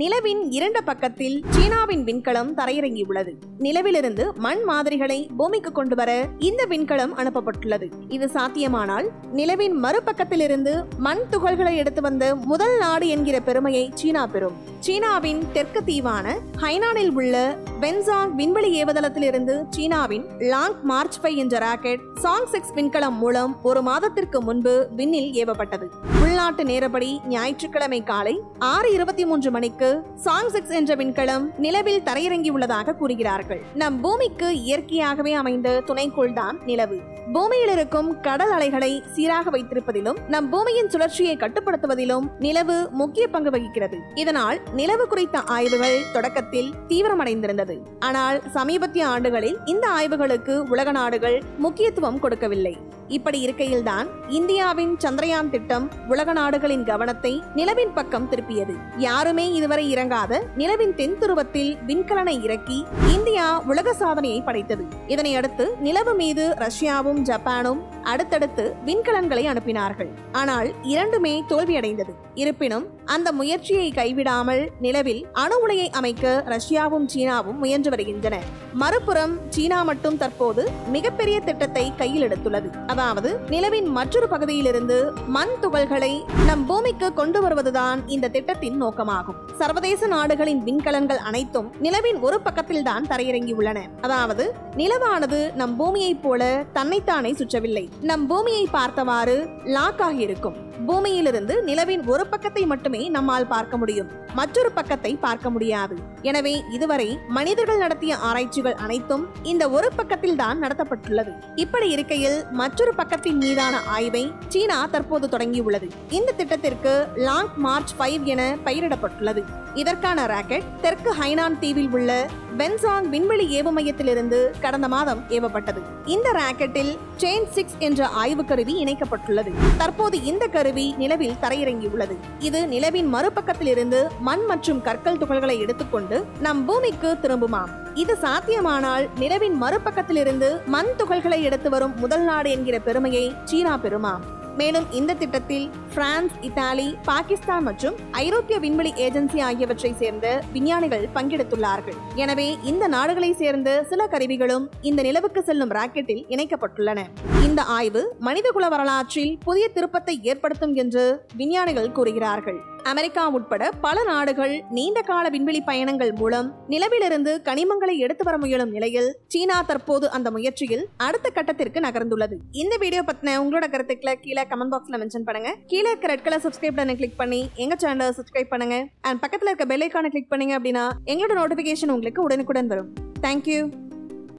நிலவின் இரண்டு பக்கத்தில் சீனாவின் விண்கலம் தரையிறங்கியுள்ளது. நிலவிலிருந்து மண் மாதிரிகளை பூமிக்கு கொண்டு வர இந்த விண்கலம் அனுப்பப்பட்டுள்ளது. இது சாத்தியமானால் நிலவின் மறுபக்கத்திலிருந்து மண் துகள்களை எடுத்து வந்த முதல் நாடு என்கிற பெருமையை சீனா பெறும். சீனாவின் தெற்கு தீவான ஹைனானில் உள்ள வென்சாங் விண்வெளி ஏவுதளத்திலிருந்து சீனாவின் லாங் மார்ச் 5 என்ற ராக்கெட் சாங் 6 விண்கலம் மூலம் ஒரு மாதத்திற்கு முன்பு விண்ணில் ஏவப்பட்டது. உள்நாட்டு நேரப்படி ஞாயிற்றுக்கிழமை காலை 6:23 மணிக்கு சாங் 6 என்ற விண்கலம் நிலவில் தரையிறங்கியுள்ளதாக கூறுகிறார்கள். நம் பூமிக்கு இயற்கையாகவே அமைந்த துணைக்கோள் தான் நிலவு. பூமியில் இருக்கும் கடல் அலைகளை சீராக வைத்திருப்பதிலும் நம் பூமியின் சுழற்சியை கட்டுப்படுத்துவதிலும் நிலவு முக்கிய பங்கு வகிக்கிறது. இதனால் நிலவு குறித்த ஆய்வுகள் தொடக்கத்தில் தீவிரமடைந்திருந்தது. ஆனால் சமீபத்திய ஆண்டுகளில் இந்த ஆய்வுகளுக்கு உலக நாடுகள் முக்கியத்துவம் கொடுக்கவில்லை. இப்படி இருக்கையில்தான் இந்தியாவின் சந்திரயான் திட்டம் உலக நாடுகளின் கவனத்தை நிலவின் பக்கம் திருப்பியது. யாருமே இதுவரை இறங்காத நிலவின் தென் துருவத்தில் விண்கலனை இறக்கி இந்தியா உலக சாதனையை படைத்தது. இதனையடுத்து நிலவு மீது ரஷ்யாவும் ஜப்பானும் அடுத்தடுத்து விண்கலன்களை அனுப்பினார்கள். ஆனால் இரண்டுமே தோல்வியடைந்தது. இருப்பினும் அந்த முயற்சியை கைவிடாமல் நிலவில் அணு உலையை அமைக்க ரஷ்யாவும் சீனாவும் முயன்று வருகின்றன. மறுபுறம் சீனா மட்டும் தற்போது மிகப்பெரிய திட்டத்தை கையில் எடுத்துள்ளது. அதாவது நிலவின் மற்றொரு பகுதியிலிருந்து மண் துகள்களை நம் பூமிக்கு கொண்டு வருவதுதான் இந்த திட்டத்தின் நோக்கமாகும். சர்வதேச நாடுகளின் விண்கலன்கள் அனைத்தும் நிலவின் ஒரு பக்கத்தில் தான் தரையிறங்கியுள்ளன. அதாவது நிலவானது நம் பூமியை போல தன்னைத்தானே சுற்றவில்லை. நம் பூமியை பார்த்தவாறு லாக் ஆகியிருக்கும். பூமியிலிருந்து நிலவின் ஒரு பக்கத்தை மட்டுமே நம்மால் பார்க்க முடியும், மற்றொரு பக்கத்தை பார்க்க முடியாது. எனவே இதுவரை மனிதர்கள் நடத்திய ஆராய்ச்சிகள் அனைத்தும் இந்த ஒரு பக்கத்தில் தான் நடத்தப்பட்டுள்ளது. இப்படி இருக்கையில் மற்றொரு பக்கத்தின் மீதான ஆய்வை சீனா தற்போது தொடங்கியுள்ளது. இந்த திட்டத்திற்கு லாங் மார்ச் 5 என பெயரிடப்பட்டுள்ளது. இதற்கான ராக்கெட் தெற்கு ஹைனான் தீவில் உள்ள வென்சாங் விண்வெளி ஏவு மையத்திலிருந்து கடந்த மாதம் ஏவப்பட்டது. இந்த ராக்கெட்டில் செயின் 6 என்ற ஆய்வு கருவி இணைக்கப்பட்டுள்ளது. தற்போது இந்த கருவி நிலவில் தரையிறங்கியுள்ளது. இது நிலவின் மறுபக்கத்தில் இருந்து மண் மற்றும் கற்கள் துகள்களை எடுத்துக்கொண்டு நம் பூமிக்கு திரும்புமாம். இது சாத்தியமானால் நிலவின் மறுபக்கத்திலிருந்து மண் துகள்களை எடுத்து வரும் முதல் நாடு என்கிற பெருமையை சீனா பெறுமாம். மேலும் இந்த திட்டத்தில் பிரான்ஸ், இத்தாலி, பாகிஸ்தான் மற்றும் ஐரோப்பிய விண்வெளி ஏஜென்சி ஆகியவற்றை சேர்ந்த விஞ்ஞானிகள் பங்கெடுத்துள்ளார்கள். எனவே இந்த நாடுகளை சேர்ந்த சில கருவிகளும் இந்த நிலவுக்கு செல்லும் ராக்கெட்டில் இணைக்கப்பட்டுள்ளன. இந்த ஆய்வு மனிதகுல வரலாற்றில் புதிய திருப்பத்தை ஏற்படுத்தும் என்று விஞ்ஞானிகள் கூறுகிறார்கள். அமெரிக்கா உட்பட பல நாடுகள் நீண்ட கால விண்வெளி பயணங்கள் மூலம் நிலவிலிருந்து கனிமங்களை எடுத்து வர முயலும் நிலையில் சீனா தற்போது அந்த முயற்சியில் அடுத்த கட்டத்திற்கு நகர்ந்துள்ளது. இந்த வீடியோ பத்தின உங்களோட கருத்துக்களை கீழே கமெண்ட் பாக்ஸ்ல மென்ஷன் பண்ணுங்க. கீழே இருக்க ரெட் கலர் சப்ஸ்கிரைப் பட்டனை கிளிக் பண்ணி எங்க சேனலை சப்ஸ்கிரைப் பண்ணுங்க. அண்ட் பக்கத்துல இருக்க பெல் ஐகானை கிளிக் பண்ணீங்க அப்படின்னா எங்களோட நோட்டிபிகேஷன் உங்களுக்கு உடனுக்குடன் வரும். தேங்க்யூ.